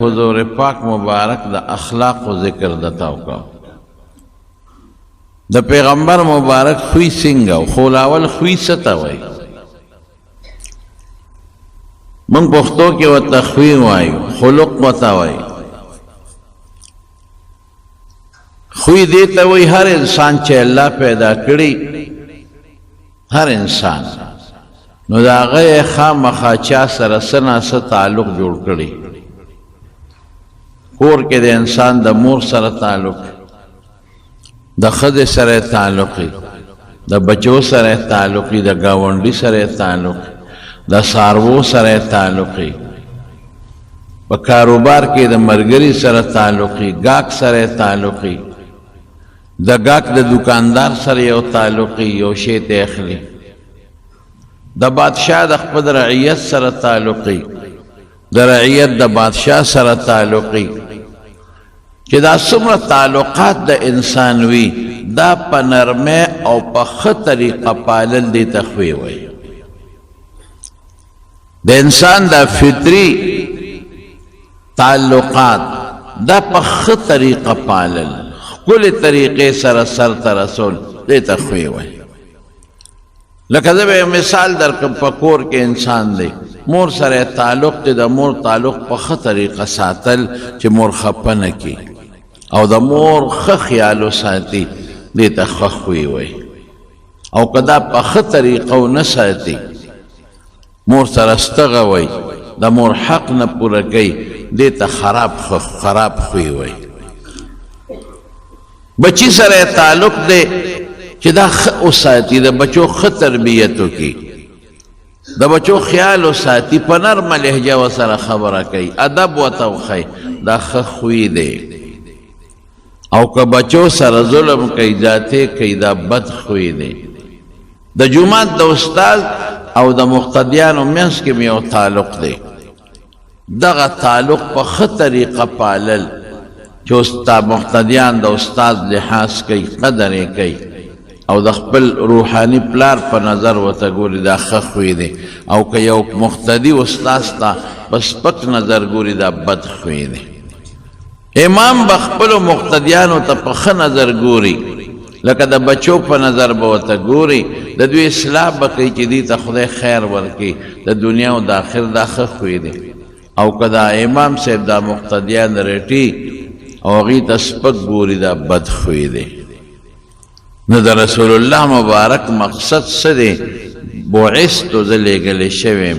حضور پاک مبارک د اخلاق و ذکر دتاو کا د پیغمبر مبارک خوی سنگا خولاول خوی ستاوی من پختو کې و تخوی وایو خلق وتاوی خوی دیتا وی هر انسان چې الله پیدا کړي هر انسان نو دا غي خامخا چا سره سنا س تعلق جوړ کړي کور کې د انسان د مور سره تعلق د خځې سره تعلق د بچو سره تعلق د گاونډي سره تعلق د سارو سره تعلق په کاروبار کې د مرګري سره تعلق گاک سره تعلق د گاک د دکاندار سره یو تعلق یو شی ته اخلي د بادشاہ د خپل رعیت سره تعلق د رعیت د بادشاہ سره تعلق چې دا څومره تعلقات د انسان وي دا په نرمه او په ښه طریقه پالل دي تخوی وي د انسان د فطري تعلقات دا په ښه طریقه پالل کل طریقې سره سر ته رسول دي تخوی وي لکه زه به مثال درکړم په کور کې انسان دی مور سره تعلق دی د مور تعلق په ښه طریقه ساتل چې مور خفه نه کړي او د مور ښه خیال وساتي دې ته ښه خوی وي او که دا په ښه طریقه ونه ساتي مور سره ستغوي د مور حق نه پوره کوي دې ته خراب خوی وي بچی سره تعلق دی چې دا ښه وساتي د بچو ښه تربیت وکړي د بچو خیال وساتي په نرمه لهجه ورسره خبره کوي ادب ورته وښیي دا ښه خوی دی او که بچو سره ظلم کوي ذاتې کوي دا بد خوی دی د جومات د استاد او د مقتدیانو منځ کې مې یو تعلق دی دغه تعلق په ښه طریقه پالل چې استاد مقتدیان د استاد لحاظ کوي قدر یې کوي او د خپل روحاني پلار په نظر ورته ګوري دا ښه خوی دی او که یو مقتدي استاد ته په سپک نظر ګوري دا بد خوی دی امام به خپلو مقتدیانو ته په ښه نظر ګوري لکه د بچو په نظر به ورته ګوري د دوی اصلاح به کوي چې دې ته خدای خیر ورکړي د دنیا او د آخر دا ښه خوی دی او که دا امام صاحب دا مقتدیان رټي او هغې ته سپک ګوري دا بد خوی دی نو د رسول الله مبارک مقصد څه دی بعثتو زه لیږلی شویم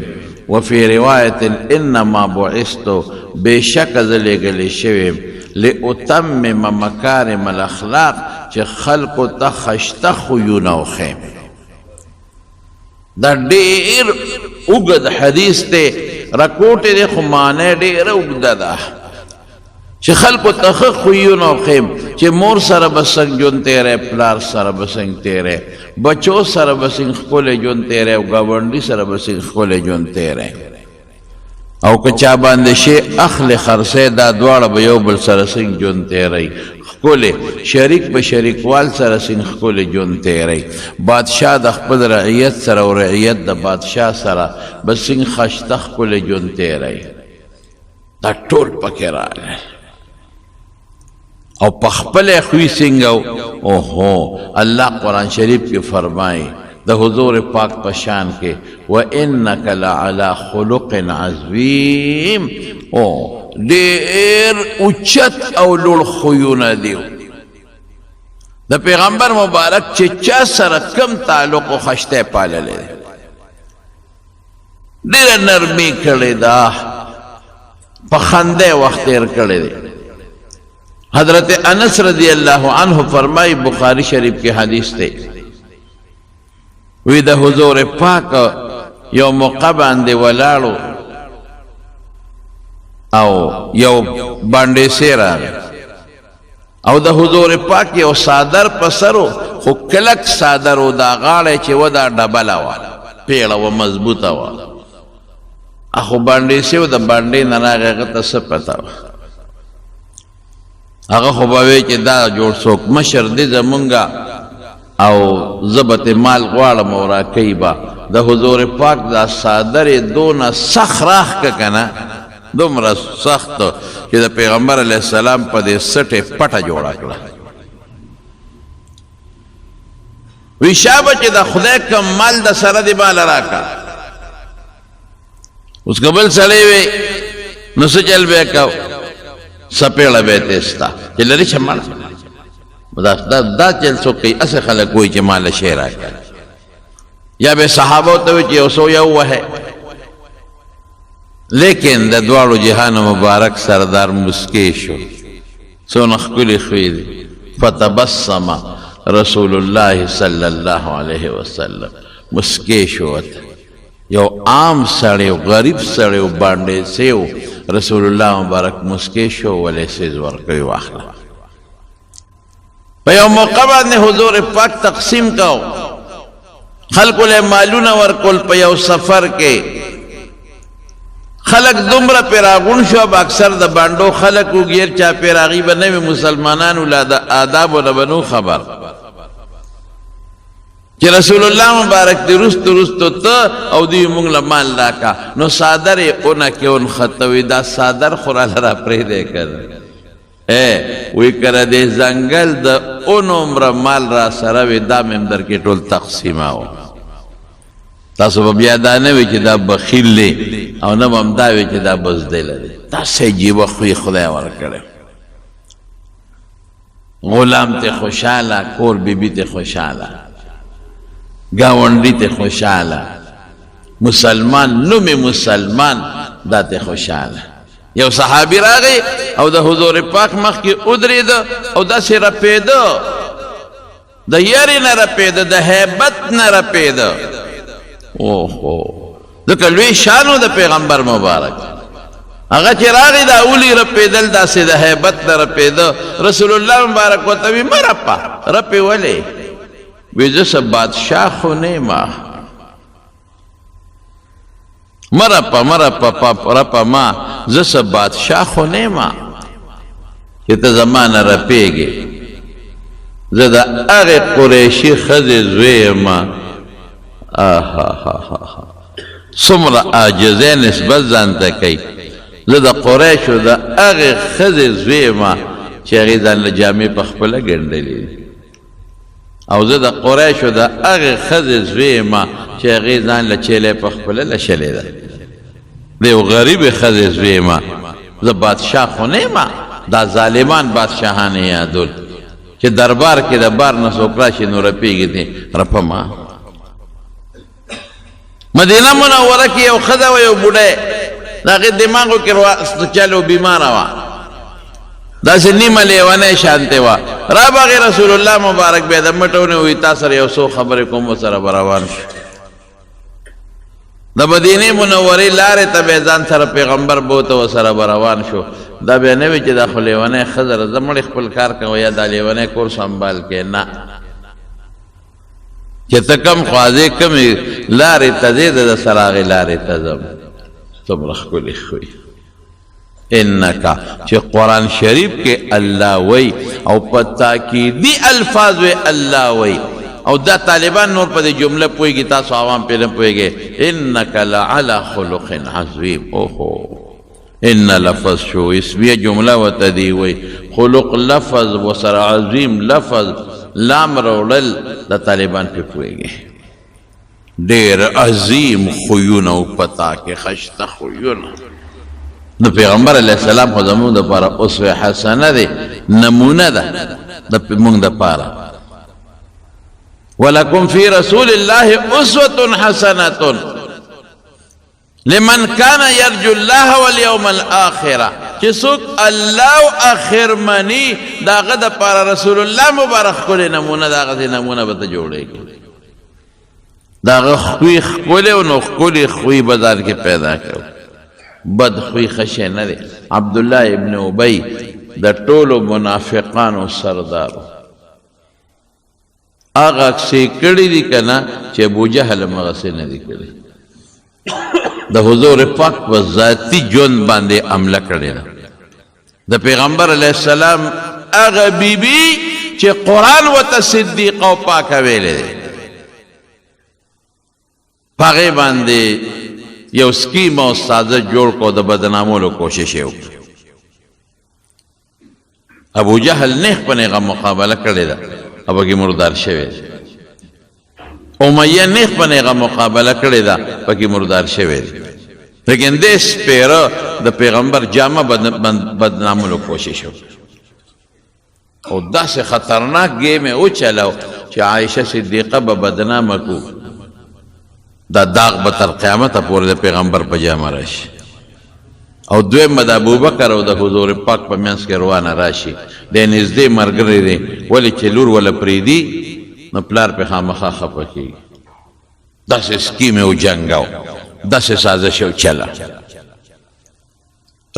وفي روایت انما بعثتو بېشکه زه لیږلی شویم لاتمم مکارم الاخلاق چې خلقو ته ښایسته خویونه وښیم دا ډېر اوږد حدیث دی رکوټې دی خو معنی ډېره اوږده ده چې خلکو ته ښه خویونه وښیم چې مور سره به څنګه ژوند تېری پلار سره به څنګه تېری بچو سره به څنګه ښکلی ژوند تېری او ګاونډي سره به څنګه ښکلی ژوند تېری او که چا باندې شی اخلي خرڅی دا دواړه به یو بل سره څنګه ژوند تېری ښکلی شریک به شریکوال سره څنګه ښکلی ژوند تېری بادشاه د خپل رعیت سره او رعیت د بادشاه سره به څنګه ښایسته ښکلی ژوند تېری دا ټول پکې راغلی او پخپل خوی سنگو اوہو اللہ قرآن شریف کی فرمائی دا حضور پاک پشان کے وَإِنَّكَ لَعَلَى خُلُقٍ عَظِيمٍ او دیر اچت او لوڑ خویون دیو دا پیغمبر مبارک چه چا سر کم تعلق و خشتے پاللے دیر نرمی کردے دا پخندے وقتیر کردے حضرت انس رضی اللہ عنہ فرمائی بخاری شریف کی حدیث تے وی دا حضور پاک یو موقع باندے ولاړو او یو باندې سیرا او دا حضور پاک یو صادر پسرو خو کلک صادر او دا غاړه چې و دا ډبله وه پیړه و مضبوطه وه اخو باندې سیو د باندې نه راغی هغه ته څه پته وه هغه خو به وی چې دا جوړ څوک مشر دی زمونږه او زه به ترې مال غواړم او راکوي به د حضور پاک دا صادر یې دونه سخت راښکه که نه دومره سخت چې د پیغمبر علیه السلام په دې سټې پټه جوړه کړه وی شابه چې د خدای کم مال د سره دی مال راکا اوس قبل سړی وی نو څه چل به کو سپېړه به تېستا چې لري شه مال دا چل څوک کوي اسې خلک وایي چې مال شی راکړه یا به صحابو ته وی چې یو څو یو وهه لیکن د دواړو جهان مبارک سردار مسکی شو څونه ښکلي خوی دی فتبسم رسول الله صلی الله علیه وسلم مسکی شو یو عام سړی غریب سړی باندې سیو رسول الله مبارک مسکی شو ولې سیز ورکوي واخله په یو موقع باندې حضور پاک تقسیم کو خلکو له مالونه ورکول په یو سفر کې خلق دومره پیراغون شو اکثر د باندو خلق وګیر چا پیراغي بنوي مسلمانانو لا د آداب او بنو خبر چې رسول الله مبارک دی رستو ته او دی مونږ له مال راکا نو صادر اونه کې اون خطوي دا صادر خورال را پرې دی کړ وی کړه دې ځنګل د اون عمر مال را سره وې دا مم در کې ټول تقسیماو تاسو به بیا دا نه وي چې دا بخیل دی او نه به هم دا وي چې دا بزدله دی داسې عجیبه خوی خدای ورکړی غلام ته خوشحاله کور بیبي ته خوشحاله ګاونډي ته خوشحاله مسلمان نومې مسلمان دا ته خوشحاله یو صحابي راغی او د حضور پاک مخکې ودرېده او داسې رپېده د یارې نه رپېده د هیبت نه رپېده اوهو ځکه لوی شانو د پیغمبر مبارک هغه چې راغی دا اولی رپېدل داسې د هیبت نه رپېده رسول الله مبارک ورته وي مه رپه رپې ولې وی زه څه بادشاه خو نه یم مه رپه ما زه څه بادشاه خو نه یم چې ته زما نه رپېږې زه د هغې قریشي ښځې زوی یم څومره عاجزۍ نسبت ځان ته کوي زه د قریشو د هغې ښځې زوی یم چې هغې ځان له جامې په خپله ګنډلې او زه د قریشو د هغې ښځې زوی یم چې هغې ځان له چیلې په خپله لشلې ده د یو غریبې ښځې زوی یم زه بادشاه خو نه یم دا ظالمان بادشاهان یې یادول چې دربار کې د بار نه څوک راشي نو رپېږي دي رپه ما مدینه منوره کې یو ښځه وه یو بوډۍ د هغې دماغو کې چلو بیماره وه داسې نیمه لیونۍ شانتې وه رابغې رسول الله مبارک بیا د مټونه وي تا سره یو څو خبرې کوم ورسره به روان شو د مدینې منورې لارې ته به ځان سره پیغمبر بوته ورسره به روان شو دا بیا نه وي چې دا خو لیونۍ ښځه ده زه مړې خپل کار کوه یا دا لیونی کور سنبال کې نه چې ته کم خوازې کمې لارې ته ځې د سره هغې لارې ته ځم څومره ښکلې خوی انکا چې قرآن شریف کې الله وی او په تاکیدي الفاظ وی الله وی او دا طالبان نور په دې جمله پوهېږي تاسو عوام پرې نه پوهېږئ انک لعلی خلق عظیم اوهو ان لفظ شو اسمیه جمله ورته دی وی خلق لفظ وسره عظیم لفظ لام راوړل د طالبان پې پوهېږي ډېر عظیم خویونه او پتا کې خشته خویونه نو پیغمبر علیه السلام خو زموږ دپاره اسوه حسنه دی نمونه ده د موږ دپاره ولکم فی رسول الله اسوة حسنة لمن کان یرجو الله والیوم الاخره چې څوک الله او اخر مني د هغه دپاره رسول الله مبارک ښکلې نمونه د هغسې نمونه به ته جوړېږي د هغه خوی ښکلې او نو ښکلې خوی به ځان کې پیدا کړو بد خوی خشه نه دی عبدالله ابن ابی د ټولو منافقانو سردارو هغه کسې کړي دي که نه چې ابوجهل هم هغسې نه دي کړي د حضور پاک په ذاتي ژوند باندې حمله کړې ده د پیغمبر علیه السلام هغه بیبي چې قرآن ورته صدیقه او پاکه ویلې دی په هغې باندې یو سکیم او سازش جوړ کو د بدنامولو کوشش یې وکړ. ابو جهل نیغ په نیغه مقابله کړې ده او پکې مردار شوی دی. امیه نیغ په نیغه مقابله کړې ده پکې مردار شوی دی. لیکن دې سپیره د پیغمبر جامه بدنامولو کوشش وکړ او داسې خطرناک گیم یې وچلو چې عایشه صدیقه به بدنامه کو، دا داغ به تر قیامته پورې د پیغمبر په جامه راشي. او دویم د ابوبکر او د حضور پاک په منځ کې روانه راشي. دی نږدې ملګری دی، ولې چې لور وله پرېږدي نو پلار پې خامخا خفه کېږي. داسې سکیم یې وجنګاو، داسې سازش یې وچله.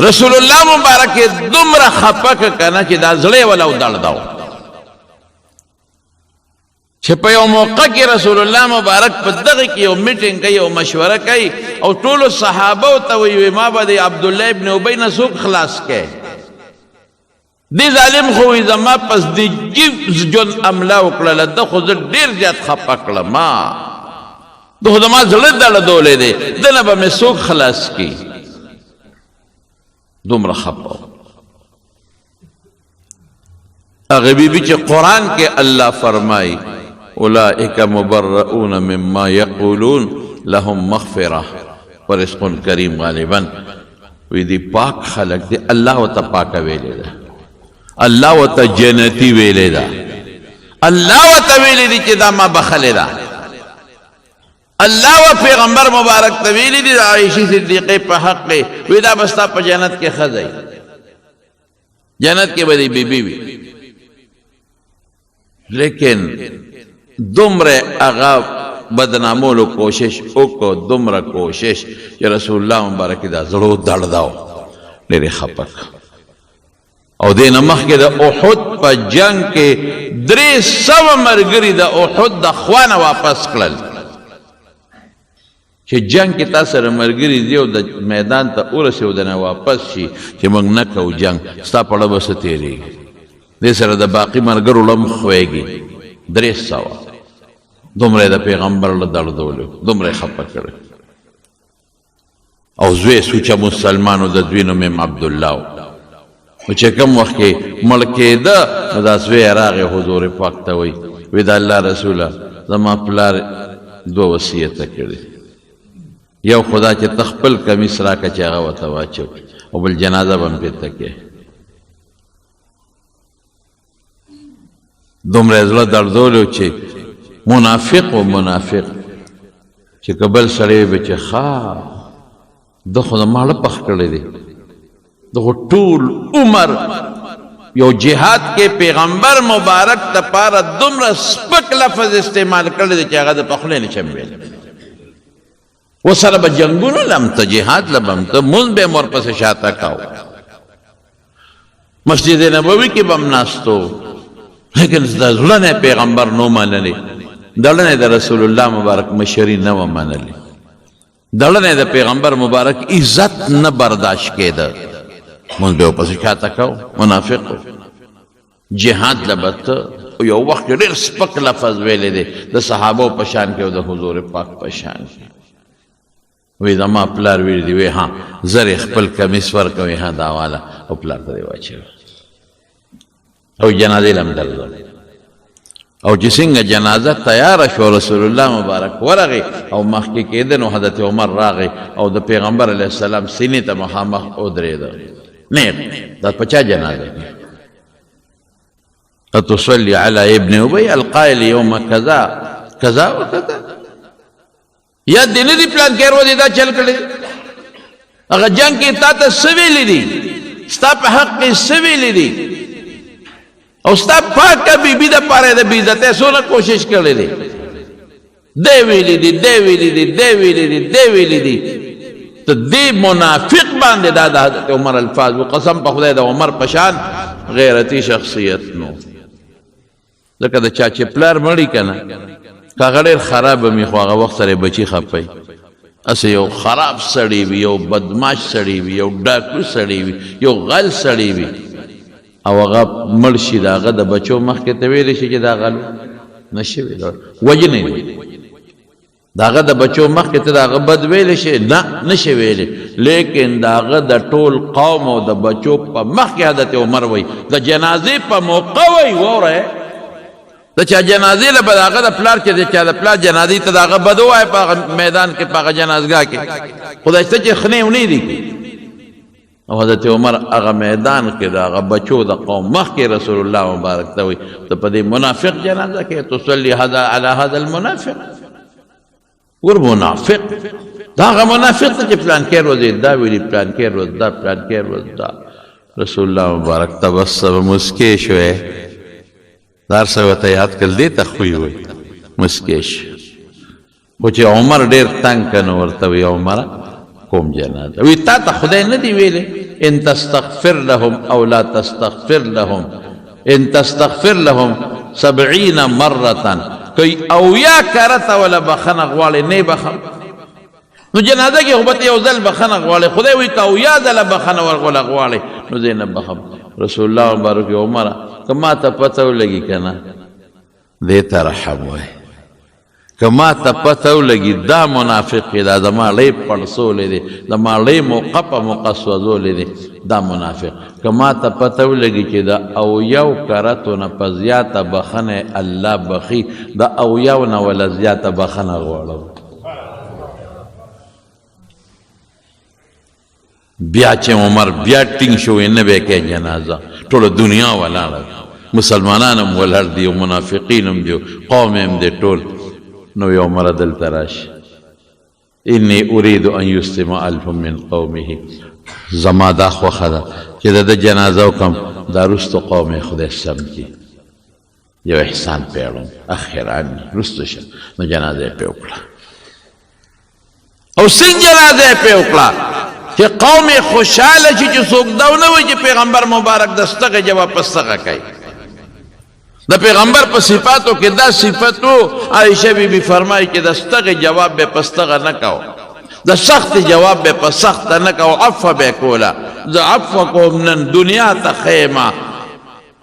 رسول الله مبارک یې دومره خفه که که نه چې دا زړه یې وله ودړداو چې په یو موقع کې رسول الله مبارک په دغه کې یو میټینګ کوي او مشوره کوي او ټولو صحابو ته وایي ما به د عبدالله ابن ابی نه څوک خلاص کړي. دې ظالم خو وایي زما پس د ژوند حمله وکړله، ده خو زه ډېر زیات خفه کړم، ده خو زما زړه دړدولی دی، ده نه به مې څوک خلاص کړي. دومره خفه هغه بیبي چې قرآن کې الله فرمایي اولئک مبرؤون مما یقولون لهم مغفره ورزق کریم. غالبا وی دی پاک خلق دی، الله ورته پاکه ویلې ده، الله ورته جنتي ویلې ده، الله ورته ویلې دي چې دا ما بخلې ده، الله و پیغمبر مبارک ته ویلې دي د عایشې صدیقې په حق کې وی دا به ستا په جنت کې ښځی، جنت کې به دې بیبي وي. لیکن دومره هغه بدنامولو کوشش وکړو، دومره کوشش چې رسول الله مبارک دا زړه دړداو، ډېرې خفه او دې نه مخکې د احد په جنگ کې 300 ملګري د احد د خوا نه واپس کړل چې جنگ کې تا سره ملګري دي او د میدان ته ورسې او دنه واپس شي چې موږ نه کوو جنگ، ستا په اړه به څه تېرېږي. دې سره د باقي ملګرو لم خویږي. 300 دومره د پیغمبر له دړدولو، دومره خفه کړی. او زوی سوچه مسلمانو د دوی نوم یې عبدالله و. نو چې کوم وخت کې مړ کېده نو دا زوی یې راغی حضور پاک ته وایي وی د الله رسوله زما پلار 2 وصیته کړي، یو خدا چې ته خپل کمیس راکړه چې هغه ورته واچو او بل جنازه به هم پرېته کې. دومره زړه دردولو چې منافق و منافق چې که بل سړی به چې ښه ده خو د ماړه پخ کړی دی، ده خو ټول عمر یو جهاد کې پیغمبر مبارک دپاره دومره سپک لفظ استعمال کړی دی چې هغه د پخلی نه شم ویلی. ورسره به جنګونو لم ته، جهاد لبم ته، مونځ به یې ورپسې شاته کاو، مسجد نبوي کې به هم ناستو، لیکن د زړه نه پیغمبر نو منلی، د زړه نه د رسول الله مبارک مشري نه و منلی، د زړه نه د پیغمبر مبارک عزت نه برداشت کېده، مونځ به یې ورپسې شاته کاو. منافق جهاد لبه ته یو وخت کې ډېر سپک لفظ ویلی دی د صحابو په شان کې او د حضور پاک په شان کې. وی زما پلار ویل دی وی ها زر خپل کمیس ورکوي ها دا والا او پلار ته دی واچوي او جنازې لم درځو. او چې څنګه جنازه تیاره شو رسول الله مبارک ورغی او مخکې کېده نو حضرت عمر راغی او د پیغمبر علیه السلام سینې ته مخامخ ودرېده. نیغ دا په چا جنازه اتصلي على ابن ابي القائل يوم كذا كذا وكذا. یا دې نه دي پلان کې ورو دي دا چل کړی، هغه جنګ کې تا ته څه ویلي دي، ستا په حق کې څه ویلي دي، او ستا پاکه بیبي دپاره د بېعزتۍ څونه کوشش کړی دی، دی ویلي دي دی ویلي دي دی ویلي دي دی ویلي دي. ته دې منافق باندې دا د حضرت عمر الفاظ و قسم په خدای د عمر په شان غیرتي شخصیت نو. ځکه د چا چې پلار مړي که نه که هغه ډېر خراب وي خو هغه وخت سره بچي خفوي، هسې یو خراب سړی وي، یو بدماش سړی وي، یو ډاکو سړی وي، یو غل سړی وي او هغه مړ شي د هغه د بچو مخکې ته ویلی شي چې دا غل نه شوي وجنې داغه د بچو مخکې ته داغه بد ویلی شي نه نشي ویلی لیکن داغه د ټول قوم او د بچو په مخکې حضرت عمر وی د جنازې په موقع وی وره د چا جنازې له به داغه د پلار چې د چا د پلار جنازې ته داغه بد ووایه په هغه میدان کې په هغه جنازګاه کې خدای شته چې خنې ونې دي او حضرت عمر هغه میدان کې د هغه بچو د قوم مخکې رسول الله مبارک ته وی ته په دې منافق جنازه کې تصلي علی هذا المنافق ور منافق دا هغه منافق ته چې پلان کې روز دا ویلي پلان کې روز دا پلان کې روز دا رسول الله مبارک تبسم مسکی شوی دار سره ته یاد کړل دې ته خوې وي مسکی شو خو چې عمر ډېر تنګ کنه ورته وی عمر کوم جنازه وی تا ته خدای نه دی ویلې ان تستغفر لهم او لا تستغفر لهم ان تستغفر لهم 70 مره کوي او یا کرته ولا بخنه غواړي نه بخم نو جنازه کې خو یو ځل بخنه غواړي خدای وی کا او یا ځل بخنه ورغله غواړي نو زینب بخم رسول الله مبارک عمر کما ته پته ولګي کنه دې ته رحم وای کما ته پته ولګي دا منافق دا زما لې پړسولې دي زما لې موقع په موقع سوځولې دي دا منافق کما ته پته ولګي چې دا او یو کرتو نه په زیاته بخنه الله بخي دا او یو نه ولا زیاته بخنه غواړم بیا چې عمر بیا ټینګ شو نه به کې جنازه ټول دنیا ولاړه مسلمانان هم ولر دي او منافقین هم دي قوم هم دي ټول نو یو عمر دلته راشي انی اريد ان یسلم الف من قومه زما دا خوښه ده چې د جنازه وکم دا رستو قوم خدای سم کی یو احسان پیړم اخران رستو شه نو جنازه په وکړه او څنګه جنازه په وکړه چې قوم خوشاله شي چې څوک دا نه وي چې پیغمبر مبارک دستغه جواب پستغه کوي د پیغمبر په صفاتو کې دا صفاتو عائشہ بی بی فرمایي چې دستغه جواب به پستغه نه کاو د سخت جواب به په سخت نه کاو عفو به کولا ز عفو کوم نن دنیا ته خیمه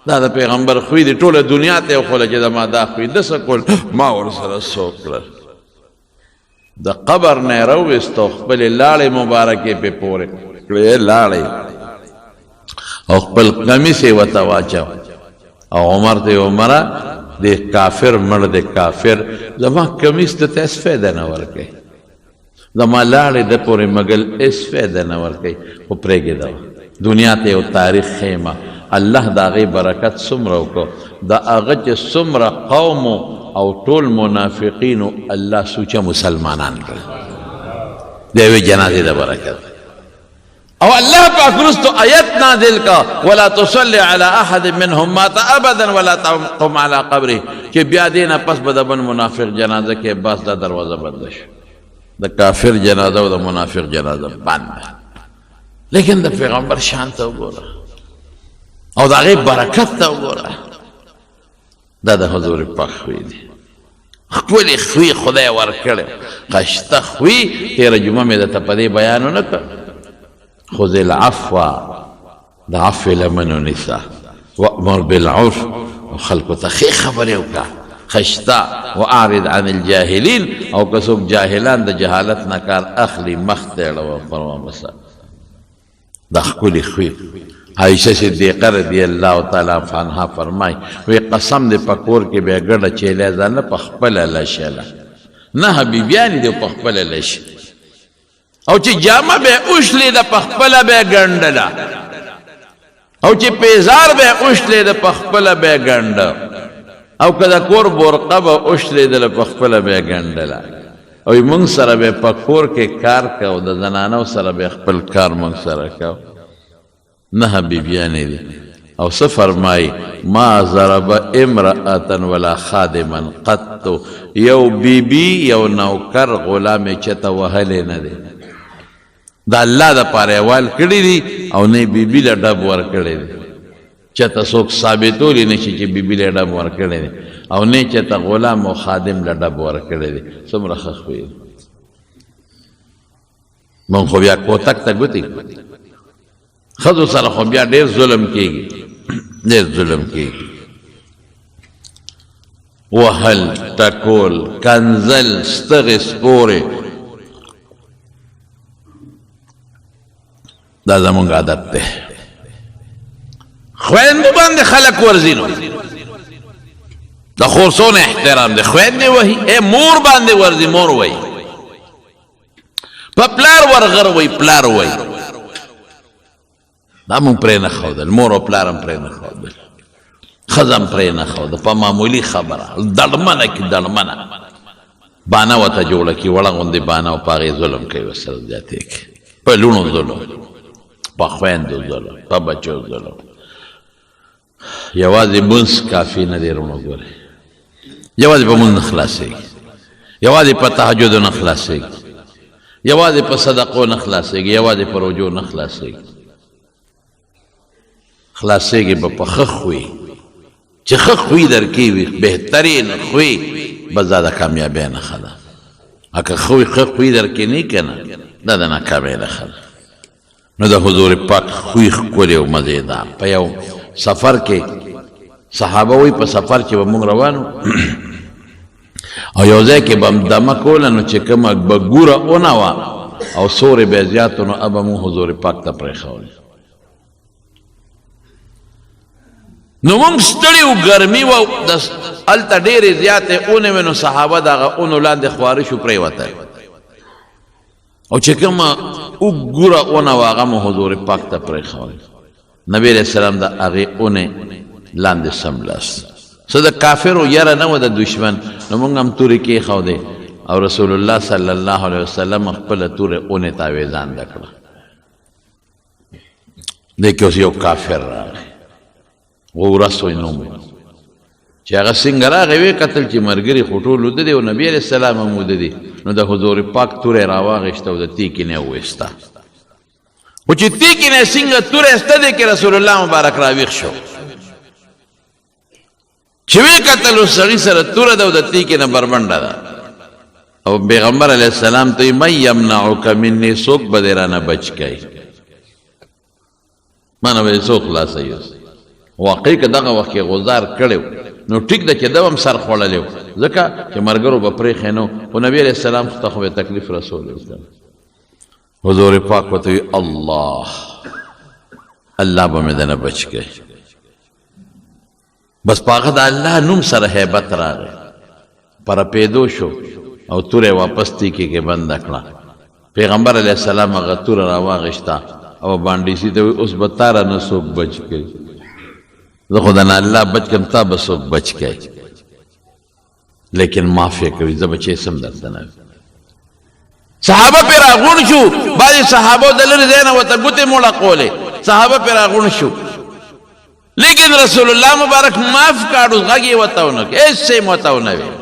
دا د پیغمبر خو دې ټوله دنیا ته خو له چې ما دا خو د سکول ما ور سره سوکل د قبر نه راوستو خپل لاړې مبارکې په پوره کړې لاړې او خپل قمیص یې وته واچو او عمر ته عمره د کافر مړ د کافر زما قمیص ته تاسو فایده نه ورکې زما لاړې د پورې مګل اس فایده نه ورکې او پرېږه دا دنیا ته یو تاریخ خیمه الله دا غي برکت سمره وکړو دا هغه چې سمره قوم او ټول منافقین الله سوچه مسلمانان کړ دیوی جنازه د برکت او الله پاک رستو آیت نازل کا ولا تصلي على احد منهم مات ابدا ولا تقم على قبره چې بیا دینه پس بدبن منافق جنازه کې بس دا دروازه بند شي د کافر جنازه او د منافق جنازه بند لیکن د پیغمبر شان ته وګوره او دا غي برکت ته وګوره دا د حضور پاک خوی دی خپل خوی خدای ورکړ قشته خوی تیر جمعه مې د تپدی بیان نه کړ خذ العفو د عفو لمن نساء وامر بالعرف وخلق تخي خبر وکا خشتا واعرض عن الجاهلين او کسب جاهلان د جهالت نه کار اخلي مخته او فرمان بس د خپل خوی عائشہ صدیقہ رضی اللہ تعالی عنہا فرمائی وی قسم دې پکور کې به ګډه چیلې ځنه پخپل لشله نه حبیبیان دې پخپل لش او چې جامه به اوښلې د پخپل به ګندلا او چې پیزار به اوښلې د پخپل به ګند او کله کور برقه به اوښلې د پخپل به ګندلا او موږ سره به پکور کې کار کوو د زنانو سره به خپل کار موږ سره کوو نه بیبیان دي او څه فرمای ما ضرب امرأة ولا خادما قط یو بیبی یو نوکر غلام چته وهل نه دي دا الله د پاره وال کړی دي او نه بیبی له ډب ور کړی دي چته څوک ثابتولی نشي چې بیبی له ډب ور کړی دي او نه چته غلام او خادم له ډب ور کړی دي څومره خخوي مونږ خو بیا کوتک ته ګوتی خذو سره خو بیا ډېر ظلم کېږي ډېر ظلم کېږي وهل ټکول کنزل ستغې سپورې دا زمونږ عادت دی خویندو باندې خلک ورځي نو د خورسونو احترام دی خویندې وهي مور باندې ورځي مور وایي په پلار ورغر وایي پلار وایي دا مونږ پرې نه ښودل مور او پلار هم پرې نه ښودل ښځه هم پرې نه ښوده په معمولي خبره دړمنه کې دړمنه بانه ورته جوړه کړي وړه غوندې بانه او په هغې ظلم کوي ورسره زیاتې کړي په لوڼو ظلم په خویندو ظلم په بچو ظلم یوازې مونځ کافي نه دی وروڼو ګورئ یوازې په مونځ نه خلاصېږي یوازې په تهجدو نه خلاصېږي یوازې په صدقو نه خلاصېږي یوازې په روجو نه خلاصېږي خلاصېږي به په ښه خوی چې ښه خوی در کې وي بهترین خوی بس دا د کامیابۍ نښه ده که ښه خوی در کې نه که نه دا د ناکامۍ نښه ده نو د حضور پاک خوی ښکلی او مزېدار په یو سفر کې صحابه وایي په سفر چې به مونږ روانو او یو ځای کې به هم دمه کوله نو چې کومه به ګوره اونه وه او سورې به یې زیات نو به مونږ حضور پاک ته پرېښولې نو مونږ ستړي وو ګرمي وه هلته ډېرې زیاتې اونې وې نو صحابه د هغه اونو لاندې خواره شو پرېوتل او چې کومه اوږوره اونه وه هغه مو حضور پاک ته پرېښولې نبی علیه السلام د هغې اونې لاندې سملاست څه د کافرو یره نه وه د دشمن نو مونږ هم تورې کېښودې او رسول الله صلی الله علیه وسلم خپله تورې اونې تاویزانده کړه دی کې اوس یو کافر راغی غورس وی نوم چې هغه څنګه راغی ویې کتل چې ملګري خو ټول وده دي او نبي علیه السلام هم وده دي نو د حضور پاک توره یې راواغېسته او د تیکې نه یې وویسته خو چې تیکې نه یې څنګه توره ایسته دی کې رسول الله مبارک راویښ شو چې ویې کتل اوس سړي سره توره ده او د تیکې نه بربنډه ده او پیغمبر علیه السلام ته من یمنعک مني څوک به دې رانه بچ کوي مانه به یې څوک خلاصوي اوس واقعي که دغه وخت کې غزار کړی نو ټیک ده چې ده هم سر خوړلی ځکه چې ملګرو به پرېښی نه خو نبي علیه السلام ته خو به تکلیف رسولی حضور پاک ورته وي الله الله به مې دنه بچ کوي بس په هغه د الله نوم سره هیبت راغی پرپېدو شو او توره یې واپس تیکې کې بنده کړه پیغمبر علیه السلام هغه توره راواغېسته او بانډیسي ته وایي اوس به تا رانه څوک بچ کوي زه خو دنه الله بچ کړم تا به څوک بچ کوي لیکن معاف یې کوي زه به چې سم درته نه صحابه پرې راغونډ شو بعضې صحابو د لرې ځای نه ورته ګوتې مړقولې صحابه پرې راغونډ شو لیکن رسول الله مبارک معاف کاړو غږ یې ورته ونه کړ هېڅ شی م ورته ونه ویل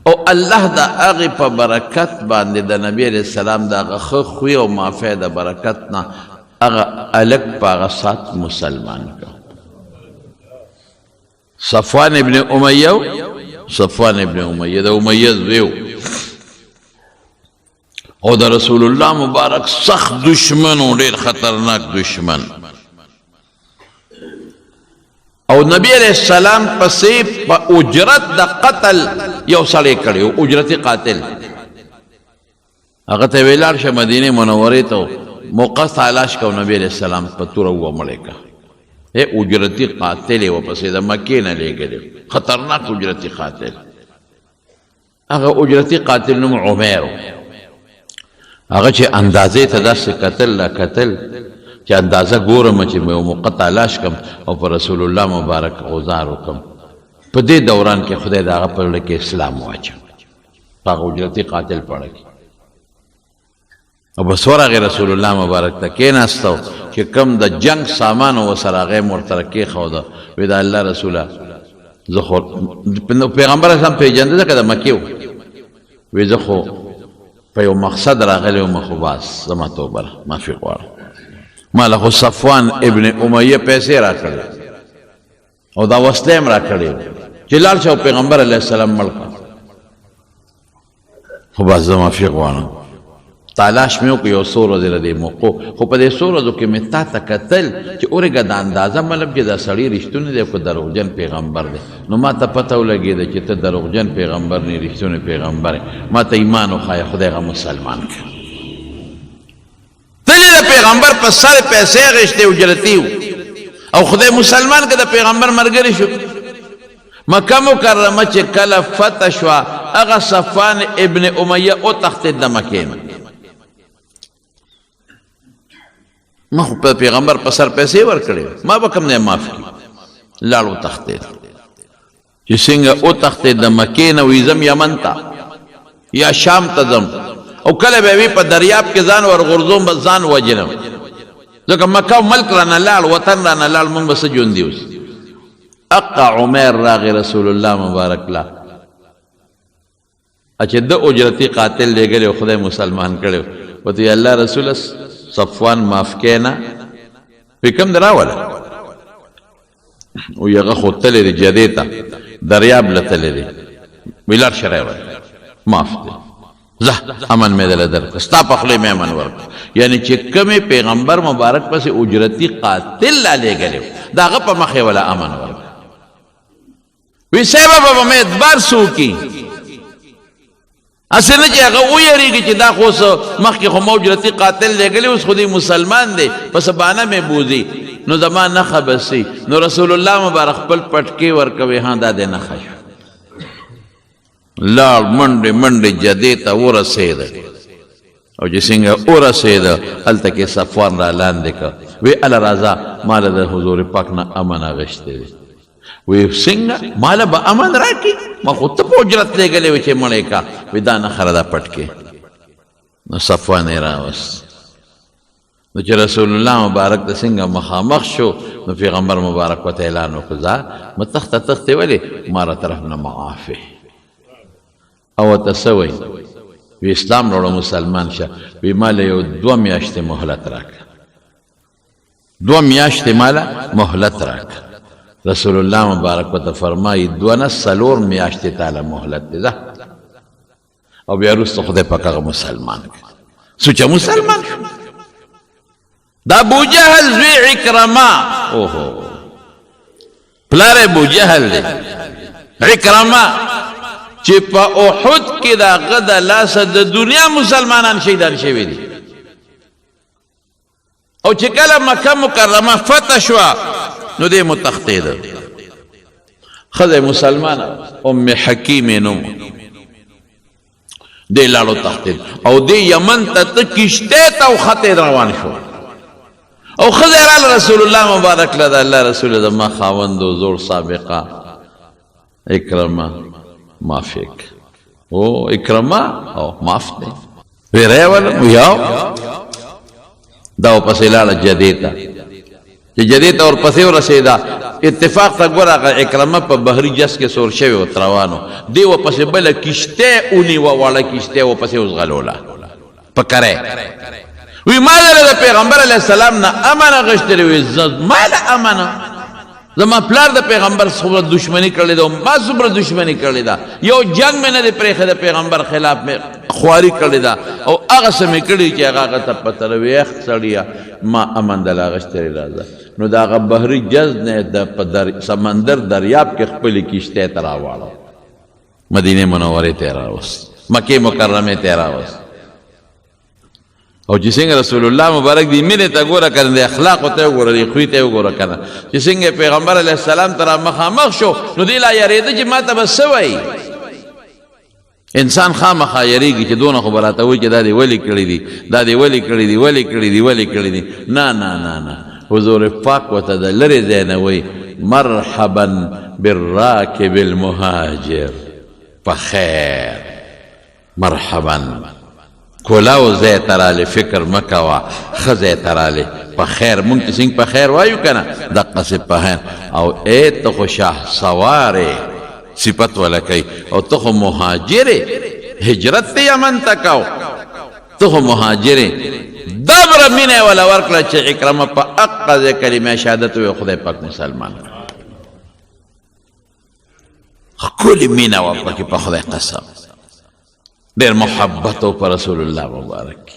او الله د هغې په برکت باندې د نبي علیه السلام د هغه ښه خوی او معافۍ د برکت نه هغه هلک په هغه سات مسلمان کړ صفوان ابن امیه صفوان ابن امیه د امیه زوی او د رسول الله مبارک سخت دشمن او ډېر خطرناک دشمن او نبی علیہ السلام پسې په اجرت د قتل یو سړی کړی اجرت قاتل هغه ته ویې لاړ شه مدینې منورې ته موقع تلاش کو نبی علیہ السلام په توره ومړې که اجرتی قاتل و پسې د مکې نه لېږلی خطرناک اجرتی قاتل هغه اجرتی قاتل نوم عمیر هغه چې اندازې ته داسې کتل لا کتل چې اندازه ګورم چې مې موقع تلاش کم او په رسول الله مبارک غزار وکم په دې دوران کې خدای د هغه په زړه کې اسلام واچو په هغه اجرتي قاتل په اړه کې او بس ورغې رسول الله مبارک ته کېناستو چې کوم د جنگ سامان ورسره هغه یې ورته کېښوده وی د الله رسوله زه خو پیغمبر اسلام پېژنده ځکه د مکې و وی زه خو په یو مقصد راغلی وم خو بس زما توبه ده معافي غواړم ما له خو صفوان ابن امیه پیسې راکړې او دا وسلې هم راکړې چې لاړ شه پیغمبر علیه السلام مړ کړه خو بس زه معافي غواړم تالاش مې وکړو یو څو ورځې له دې موقعو خو په دې څو ورځو کې مې تا ته کتل چې اورېږه دا اندازه مطلب چې دا سړی رښتونی دی که دروغجن پیغمبر دی نو ما ته پته ولګېده چې ته دروغجن پیغمبر نه رښتونی پیغمبر ما ته ایمان وښایه خدای هغه مسلمان کړه ته د پیغمبر په سر پیسې اخېستې اجرتي او خدای مسلمان که د پیغمبر ملګری شو مکه مکرمه چې کله فتح شوه هغه صفوان ابن امیه وتښتېد د مکې نه ما خو په پیغمبر په سر پیسې ورکړې ما به کوم ځای معاف کړي لاړ وتښتېد چې څنګه وتښتېد د مکې نه وایي ځم یمن ته یا شام ته ځم او کله به وي په دریاب کې ځان ورغورځوم بس ځان وجنم ځکه مکه ملک رانه لاړ وطن رانه لاړ موږ به څه ژوندي اوس اقا عمر راغی رسول الله مبارک لا چې د اجرتي قاتل لېږلی او خدای مسلمان کړی ورته الله رسوله صفوان معاف کینا وی کم د راوله وی هغه خو تللی دی جدې ته دریاب له تللی دی وی لاړ شه راوله معاف دی زه امن مې دله درکړه ستا په خولې مې امن ورکړه یعنې چې کومې پیغمبر مبارک پسې اجرتي قاتل لا لېږلی و د هغه په مخې وله امن ورکړه وی صاحبه به مې اعتبار څه وکړي اسې نه چې هغه ویریږي چې دا خو اوس مخکې خو ما اجرتي قاتل لېږلی اوس خو دی مسلمان دی په څه بهانه مې بوځي نو زما نښه به سي نو رسول الله مبارک خپل پټکې ورکوي ها دا دی نښه شو لاړ منډې منډې جدې ته ورسېده او چې څنګه ورسېده هلته کې صفوان را لاندې کړه وی اله راځه ما له د حضور پاک نه امن اغېستی دی وی څنګه ماله به امن راکړي ما خو ته په اجرت لېږلی وې چې مړی کا وی دا نښه ده پټکې نو صفوان یې راوست نو چې رسول الله مبارک ته څنګه مخامخ شو نو پیغمبر مبارک ورته اعلان وکړه ځه مه تښته تښتې ولې ما را طرف نه معافې او ورته څه وایي وی اسلام راوړه مسلمان شه وی ما له یو 2 میاشتې مهلت راکړه 2 میاشتې ماله مهلت راکړه رسول الله مبارک ورته فرمایي 2 نه 4 میاشتې تاله مهلت دی ځه او بیا وروسته خدای پاک هغه مسلمان کړه سوچه مسلمان شو دا ابوجهل زوی عکرمه اوهو پلار ابوجهل دی عکرمه چې په احد کې د هغه د لاسه د دنیا مسلمانان شهیدان شوي دي او چې کله مکه مکرمه فتح شوه نو دی متښتېده ښځه مسلمانه ام حکیم یې نوم دی لاړ وتښتېد او دی یمن ته کشتۍ ته وختې روان شو او ښځه یې راله رسول الله مبارک له د الله رسول زما خاوند و زوړ سابقه اکرمه معافیک او اکرمه او معاف دی وی ریولم یاو دا ورپسې لاړه جدې ته چې جدې ته ورپسې ورسېده اتفاق ته ګوره هغه اکرمه په بحري جس کې سور شوی و روانو دی ورپسې بله کشتۍ ونیوه واړه کشتۍ ورپسې وځغلوله په کری وی ما دله د پیغمبر علیه السلام نه امن اخېستلی وی ما له امنه زما پلار د پیغمبر څومره دشمني کړې ده ما څومره دشمني کړې ده یو جنگ مې نه دی پرېښی د پیغمبر خلاف مې خواري کړې ده او هغه څه مې کړي چې هغه هغه ته پته ده ویښ سړیه ما امن دله اخېستلی راځه نو د هغه بحري جز نه د په سمندر دریاب کې خپلې کشتۍ ته راواړه مدینې منورې ته یې راوست مکې مکرمې ته یې راوست او چې څنګه رسول الله مبارک دی مینې ته ګوره که نه د اخلاقو ته یې وګوره د خوی ته یې وګوره که نه چې څنګه پیغمبر علیه السلام ته را مخامخ شو نو دی لا یارېده چې ما ته به څه وایي انسان خامخا یریږي چې دونه خو به راته وایي چې دا دې ولې کړي دي دا دې ولې کړي دي ولې کړي دي ولې کړي دي نه نه نه نه حضور پاک ورته د لرې ځای نه وایي مرحبا بالراکب المهاجر په خیر مرحبا کولاو ځای ته رالی فکر مه کوه ښه ځای ته رالی په خیر مونږ چې څنګه په خیر وایو که نه دقسې په خیر او ای ته خو شاه سوارې صفت وله کوي او ته خو مهاجرې هجرت ته یمن ته کو ته خو مهاجرې دومره مینه یې وله ورکړه چې اکرمه په حقه ځای کلمه شهادت ووایي خدای پاک مسلمان ښکلې مینه وه پکې په خدای قسم ډېر محبت و په رسول الله مبارک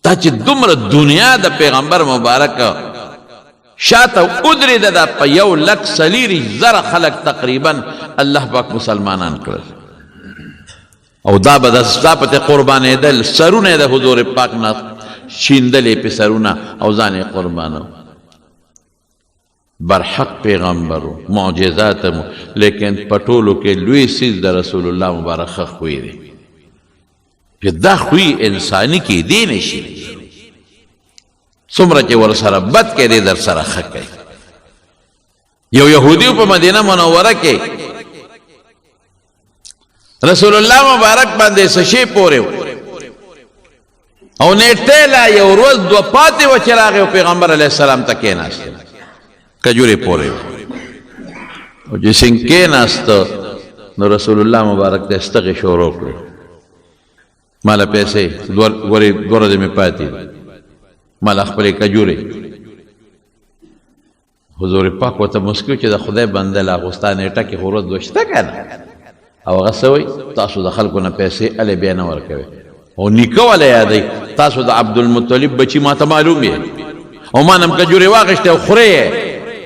دا چې دومره دنیا د پیغمبر مبارک شاته ودرېده دا په 1,40,000 خلق تقریبا الله پاک مسلمانان کړل او دا به ستا پته قربانېدل سرونه یې د حضور پاک نه شیندلې په سرونه او ځان یې قربانو برحق پیغمبرو معجزات مو لیکن په ټولو کې لوی څیز د رسول الله مبارک ښه خوی دی چې دا خوی انساني کېدی نه شي څومره چې ورسره بد کې دی در سره ښه کوي یو یهودي په مدینه منوره کې رسول الله مبارک باندې څه شی پورې او نیټه لا یو ورځ دوه پاتې و چې راغی او پیغمبر علیه السلام ته کېناسته کجورې پورې او چې څنګه کېناسته نو رسول الله مبارک ته استغې شروع کړې مالا پیسې دوه ورځې مې پاتې مالا خپلې کجورې حضور پاک ورته مسکي چې د خدای بنده لا اغوستا نیټه کې خو ورځ دوه شته که نه او هغه څه وایي تاسو د خلکو نه پیسې هلې بیا نه ورکوئ او نیکه والا یادوي تاسو د عبدالمطلب بچي ما ته معلوم یې او ما نم کجورې واخیستې او خورې یې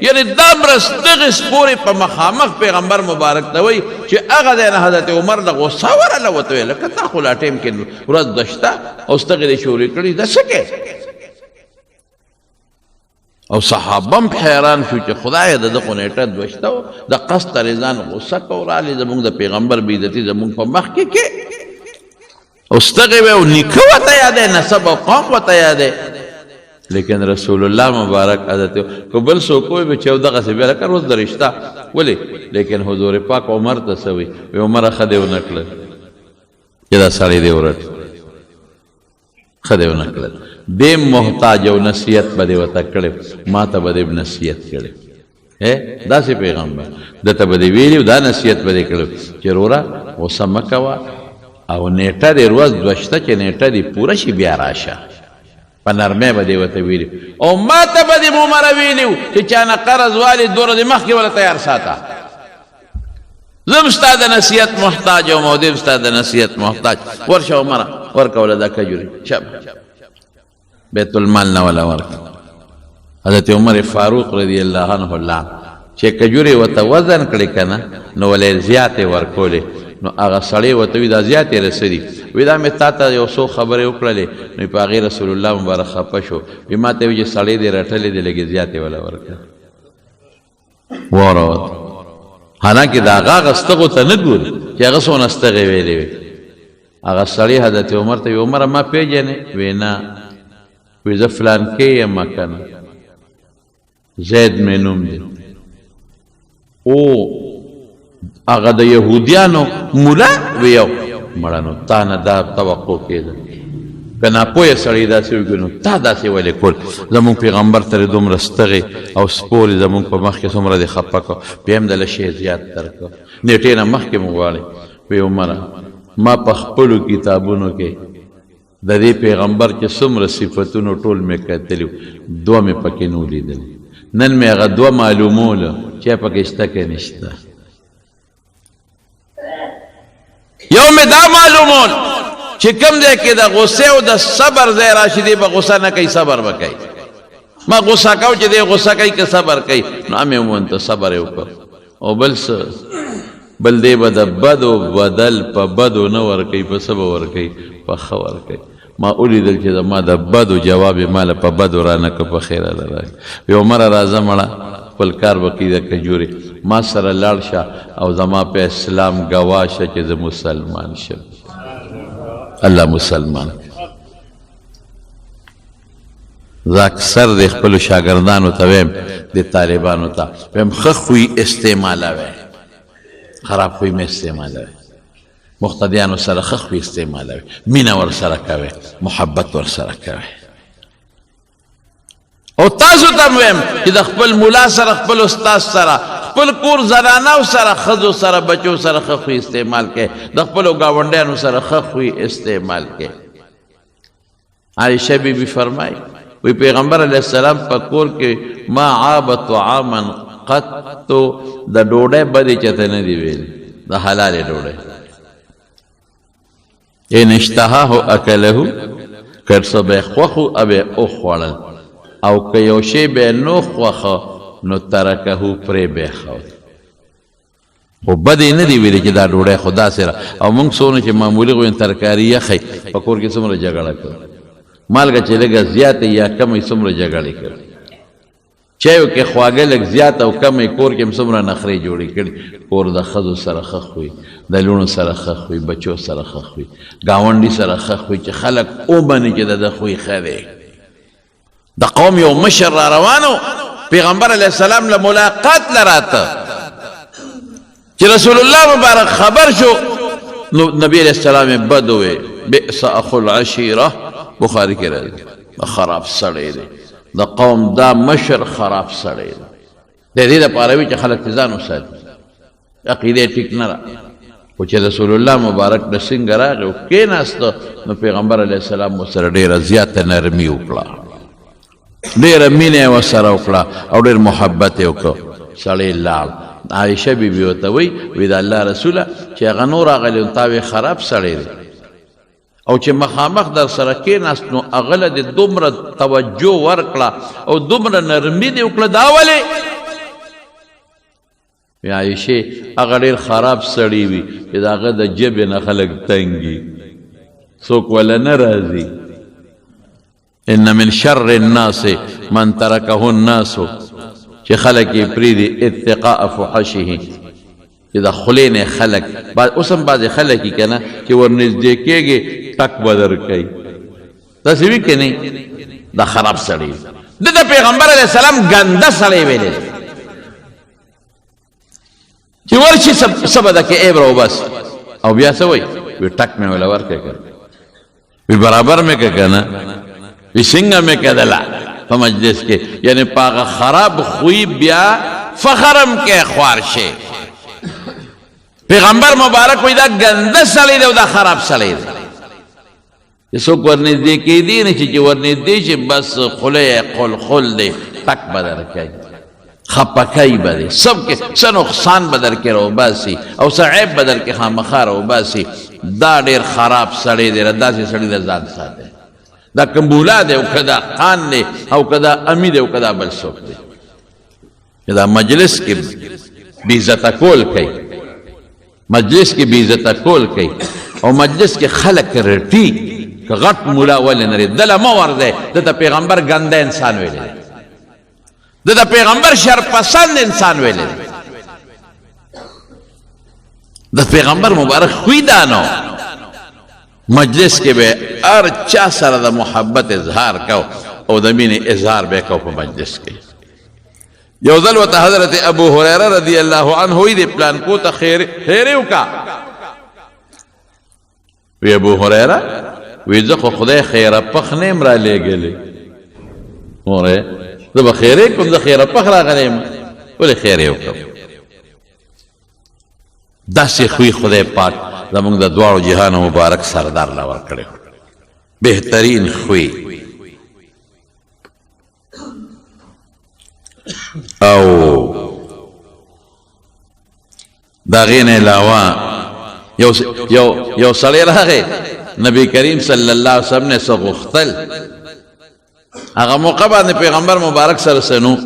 یعنې دا مرس دغې سپورې په مخامخ پیغمبر مبارک ته وایي چې هغه دی نه حضرت عمر د غوسه ورله ورته ویل لکه تا خو لا ټایم کې ورځ دوه شته او ستغې دې شورې کړي دا څه کې او صحابه هم حیران شو چې خدایه د ده خو نیټه دوه شته و د قصد رضان غوسه کو رالې زمونږ د پیغمبر بېعزتي زمونږ په مخ کې کې او ستغې وی او نیکه ورته یادی نسب او قوم ورته یادی لیکن رسول الله مبارک حضرت کو بل څوک وایي چې دغسې بیا لکه روز د رشته ولې لیکن حضور پاک عمر ته څه وایي وی عمره ښه دې ونه کړل چې دا سړی دې ورټ ښه دې ونه کړل دې محتاج او نصیحت به دې ورته کړې ما ته به دې نصیحت کړې داسې پیغمبر دته به دې ویلي دا نصیحت به دې کړې چې وروره غوسه مه کوه او نیټه دې ورځ دوه شته چې نیټه دې پوره شي بیا راشه په نرمۍ به دې ورته ویلي او ما ته به دې عمره ویلي و چې چا نه قرض والي دوه ورځې مخکې وله تیار ساته زه هم ستا د نصیحت محتاج یم او دې هم ستا د نصیحت محتاج ورشه عمره ورکه وله دا کجورې شب بیت المال نه ولا ورکه حضرت عمر فاروق رضی الله عنه الله چې کجورې ورته وزن کړې که نه نو ولې زیاتې ورکولې نو هغه سړی ورته وي دا زیاتې رسېدي وی دا مې تا ته یو څو خبرې وکړلې نو په هغې رسول الله مبارک خفه شو وی ما ته وي چې سړی دې رټلې دې لږې زیاتې وله ورکړه واوره حالانکې د هغه هغه ستغو ته نه ګوري چې هغه څونه ستغې ویلې وي هغه سړی حضرت عمر ته وی عمره ما پېژنې وی نه وی زه فلانکې یم که نه زید مې نوم دی او هغه د یهودیانو مولا وی یو مړه نو تا نه دا توقع کېده که ناپوهه سړی داسې وکړي نو تا داسې ولې کول زمونږ پیغمبر ته دومره ستغې او سپورې زمونږ په مخ کې څومره دې خفه کړه بیا هم دله شی زیات درکړه نیټې نه مخکې مو غواړې وی عمره ما په خپلو کتابونو کې د دې پیغمبر چې څومره صفتونو ټول مې کتلي دوه مې پکې نو لیدلي نن مې هغه دوه معلوموله چې پکې شته که نشته یو مې دا معلومول چې کوم ځای کې د غصې او د صبر ځای راشي دی به غصه نه کوي صبر به کوي ما غصه کوم چې دی غصه کوي که صبر کوي نو امې ومون ته صبر یې وکړ او بل څه بل دی به د بدو بدل په بدو نه ورکوي په څه به ورکوي په ښه ورکوي ما ولیدل چې ما د بدو جواب یې ماله په بدو رانه که په خیره ده راکړي وی عمره راځه مړه خپل کار به کوي د کجورې ما سره لاړ شه او زما په اسلام ګواه شه چې زه مسلمان شم الله مسلمان زه اکثر د خپلو شاګردانو ته ویم د طالبانو ته ویم ښه خوی استعمالوئ خراب خوی مې استعمالوئ مقتدیانو سره ښه خوی استعمالوئ مینه ورسره کوئ محبت ورسره کوئ او تاسو ته ویم چې د خپل مولا سره خپل استاد سره خپل کور زنانو سره ښځو سره بچو سره ښه خوی استعمال کوئ د خپلو ګاونډیانو سره ښه خوی استعمال کوئ عایشه بیبي فرمایي وی پیغمبر علیه السلام په کور کې ما عاب طعاما قط د ډوډۍ بدې چته نه دي ویلي د حلالې ډوډۍ ان اشتهاه اکله که څه به یې خوښ وو به یې وخوړل او که یو شی به یې نو خوښه نو ترکهو پرې به یې ښود خو بد یې نه دي ویلي چې دا ډوډۍ خو داسې را او موږ څونه چې معمولي غوین ترکاري یخی په کور کې څومره جګړه کوو مالګه چې لږه زیاته یا کمه څومره جګړې کوي چایو کې خواږه لږ زیات او کم کور کې هم څومره نخرې جوړې کړي کور د ښځو سره ښه وي د لوڼو سره ښه وي بچو سره ښه وي ګاونډي سره ښه وي چې خلک ومني چې د ده خوی ښه دی د قوم یو مشر را روانو پیغمبر علیه السلام له ملاقات له راته چې رسول الله مبارک خبر شو نو نبی علیه السلام یې بد ووی بئس اخو العشیره بخاري کې راځي خراب سړی دی د قوم دا مشر خراب سړی دی د دې دپاره وي چې خلک ترې ځان وساتي عقیده یې ټیک نه را خو چې رسول الله مبارک د څنګه راغی او کېناسته نو پیغمبر علیه السلام ورسره ډېره زیاته نرمي وکړه ډېره مینه یې ورسره وکړه او ډېر محبت یې وکړه سړی لاړ عایشه بیبي ورته وی د الله رسوله چې هغه نور راغلی تا وی خراب سړی دی او چې مخامخ در سره کېناست نو هغه له دې دومره توجه ورکړه او دومره نرمي دې وکړه دا ولې عایشې هغه ډېر خراب سړی وي چې د هغه د ژبې نه خلک تنګي څوک وله نه راځي ان من شر الناس من ترکه الناس چې خلک یې پرېږدي اتقاء فحشه چې د خولې نه خلک اوس هم بعضې خلک یي که نه چې ورنږدې کېږي ټک به در کوي داسې وي که نه دا خراب سړی ده د پیغمبر علیه السلام ګنده سړی ویلی چې ورشي څه به ده کې عیب را وبس او بیا څه وایي وی ټک مې وله ورکړی که وی برابر مې که که نه وی څنګه مې کدله په مجلس کې یعنی په هغه خراب خوی بیا فخرم کې خوار شي پیغمبر مبارک وی دا ګنده سړی دی او دا خراب سړی دی چې څوک ورنږدې کېدي نه چې ورنږدې شي بس خوله یې خلخل دی ټک به در کوي خپکۍ به دی څه نقصان به در کې راوباسي او څه عیب به در کې خامخا راوباسي دا ډېر خراب سړی دی داسې سړي د ځان ساتي دا کمبولا دی او که دا خان دی او که دا امی دی او که دا بل څوک دی چې دا مجلس کې بېعزته کول کوي مجلس کې بېعزته کول کوي او مجلس کې خلک رټي که غټ مولا ولې نه دی دله مه ورځئ ده ته پیغمبر ګنده انسان ویلی دی ده ته پیغمبر شرپسند انسان ویلی دی د پیغمبر مبارک خوی دا نو مجلس کې به هر چا سره د محبت اظهار کو او د مینې اظهار به کو په مجلس کې یو ځل ورته حضرت ابو هریره رضی الله عنه وی دی پلان کو ته خیرې وکړه وی ابو هریره وی زه خو خدای خیره پخ نه یم را لېږلی وره زه به خیرې کوم زه خیره پخ راغلی یم ولې خیرې وکړم داسې خوی خدای پاک زمونږ د دواړو جهانو مبارک سردار له ورکړی بهترین خوی او د هغې نه علاوه یو سړی راغی نبی کریم صلی الله علیه وسلم نه څه غوښتل هغه موقع باندې پیغمبر مبارک سره سنو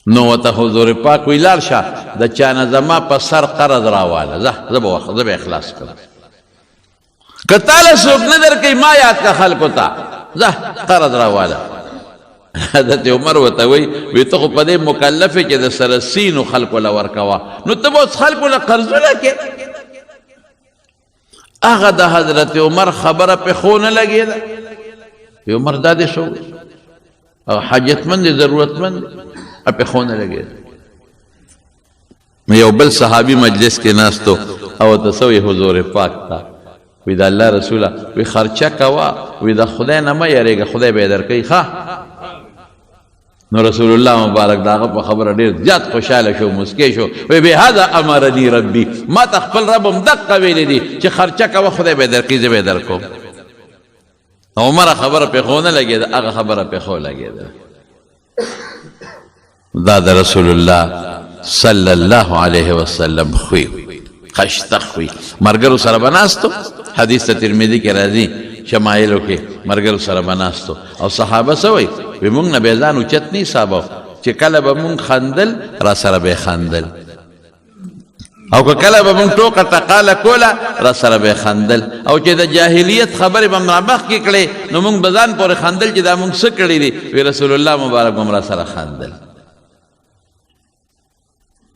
نو ورته حضور پاک وی لاړ شه د چا نه زما په سر قرض راواله زه به اخلاص کړم که تاله څوک نه درکوي ما یاد که خلکو ته زه قرض راواله حضرت عمر ورته وی ته خو په دې مکلف یې چې د سره سینو خلکو له ورکوه نو ته به اوس خلکو له قرضونه کې هغه د حضرت عمر خبره پې خو نه لګېده عمر دا دې شو هغه حاجتمند دی ضرورتمند دی پې خو نه لګېده یو بل صحابي مجلس کې ناستو او ته څه وی حضور پاک ته وی د الله رسوله وی خرچه کوه وی د خدای نه مه یېرېږه خدای به یې درکوي ښه نو رسول الله مبارک د هغه په خبره ډېر زیات خوشحاله شو مسکی شو وی بهذا امرني ربي ما ته خپل رب هم دقه ویلی دي چې خرچه کوه خدای به یې درکوي زه به یې درکوم عمره خبره پې خو نه لګېده هغه خبره پې خو لګېده دا د رسول الله صلی الله علیه وسلم خوی خشته خوی مرګرو سره به ناستو حدیث ته ترمذي کې راځي شمایلو کې مرګرو سره بناستو او صحابه څه وایي وی موږ نه به ځان اوچت نه حسابو چې کله به موږ خندل را سره به خندل او که کله به موږ ټوکه ټقاله کوله را سره به خندل او چې د جاهلیت خبرې به مو مخکې کړې نو موږ به ځان پورې خندل چې دا موږ څه کړي دي وی رسول الله مبارک به را سره خندل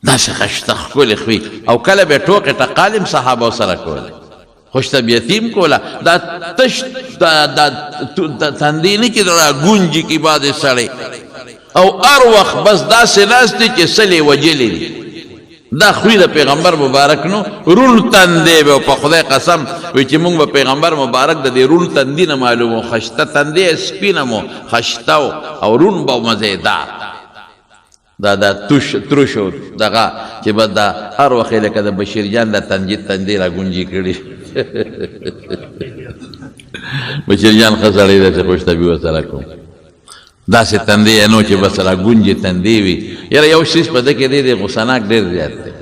داسې خشته ښکلې خوی او کله به ټوکې ټقالې هم صحابو سره کولې خوش طبیعتي هم کوله دا تش دا تندې نه کې دا ګونجي کې بعد سړی او هر وخت بس داسې ناست دی چې سلې وجلې دي دا خوی د پیغمبر مبارک نو رول تندې به په خدای قسم وی چې موږ به پیغمبر مبارک د دې رول تندې نه معلومو خشته تندې سپینه مو خشته او رون به مزیدار دا تروشو دغه چې به دا هر وخت لکه د بشیر جان د تندې را ګونجي کړي بشیر جان ښه سړی دی چې خوش طبي ورسره کوم داسې تندې نو چې بس را ګونجې تندې وي یاره یو شیز په ده کې دی دی غصناک ډېر زیات دی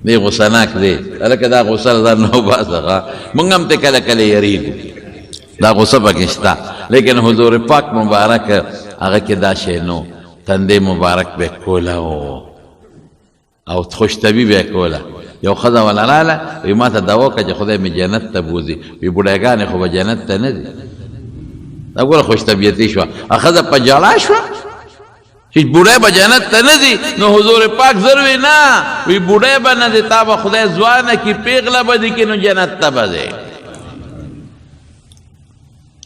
دی غصناک دی هلکه دا غصه له ځان نه وباسه موږ هم ته کله کله یریږو دا غصه پکې شته لیکن حضور پاک مبارک هغه کې دا شی نو تندې مبارک به کوله او خوش طبي به کوله یو ښځه ولا راله وی ما ته دوا وکړه چې خدای مې جنت ته بوځي وی بوډاګانې خو به جنت ته نه دي دا ګوره خوش طبیعتي شوه ښځه په ژړا شوه چې بوډۍ به جنت ته نه ځي نو حضور پاک زر وی نه وی بوډۍ به نه ځي تا به خدای ځوانه کي پیغله به دي کي نو جنت ته به ځې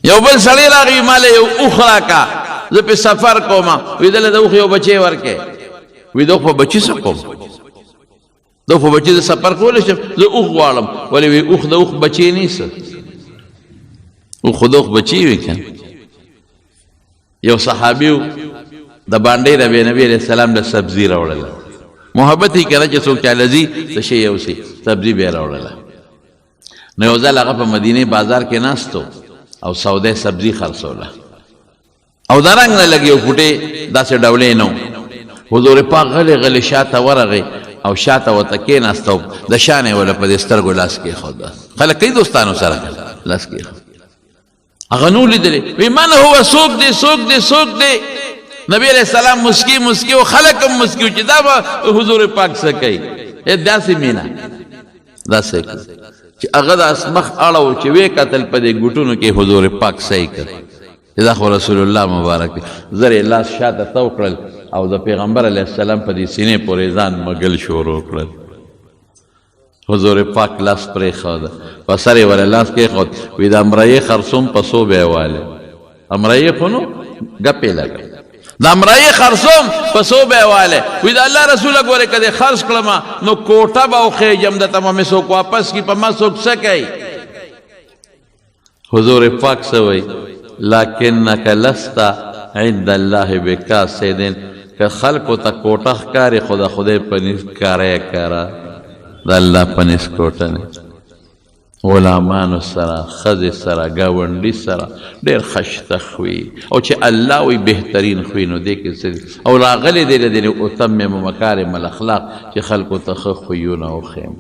یو بل سړی راغی ماله یو اوښ راکه زه پې سفر کوم وی دله د اوښ یو بچی ورکې وی د اوښ په بچي څه کوم د اوښ په بچي د سفر کولی شم زه اوښ غواړم ولې وی اوښ د اوښ بچی نیسه اوښ خو د اوښ بچی وي که یو صحابي و د بانډۍ نه به نبي علیه السلام له سبزي راوړله محبت یې کنه چې څوک چاله ځي څه شی یوسي سبزي به یې راوړله نو یو ځل هغه په مدینې بازار کې ناست او سودای سبزي خرڅوله او دا رنګ نه لګي یو فوټې داسې ډولې نه حضور پاک غلی غلی شاته ورغی او شاته ورته کېناست او د شان یې وله په دې سترګو لاس کېښود خلک کوي دوستانو سره لاس کېښود هغه نو لیدلې وی من هو څوک دی څوک دی څوک دی نبی علیہ السلام مسکی مسکی او خلق هم مسکی چې دا به حضور پاک څه کوي داسې مینه داسې چې هغه د اسمخ اړه چې وې کتل په دې ګوټونو کې حضور پاک صحیح کړ دا خو رسول الله مبارک زر یې لاس شاته تو کړل او د پیغمبر علیه السلام په دې سینې پورې ځان مګل شروع کړل حضور پاک لاس پرېښود په سر یې ورې لاس کېښود وی د امرایې خرڅوم په څو به یې والې امرایې خو نو ګپې لګه د امرایې خرڅوم په څو به یې والې وی د الله رسوله ګورې که دې خرڅ کړم نو کوټه به وخېږم درته به مې څوک واپس کړي په ما څوک څه کوي حضور پاک څه وایي لکنک لست عند الله بکاسدن که خلقو ته کوټه ښکاري خو د خدای په نس ښکاره یې کاره د الله په نس کوټه نه غلامانو سره ښځې سره ګاونډي سره ډېر خشته خوي او چې الله وی بهترین خوي نو دې کې څه او راغلی دی له دې اتمم مکارم الاخلاق چې خلقو ته ښه خویونه وښیم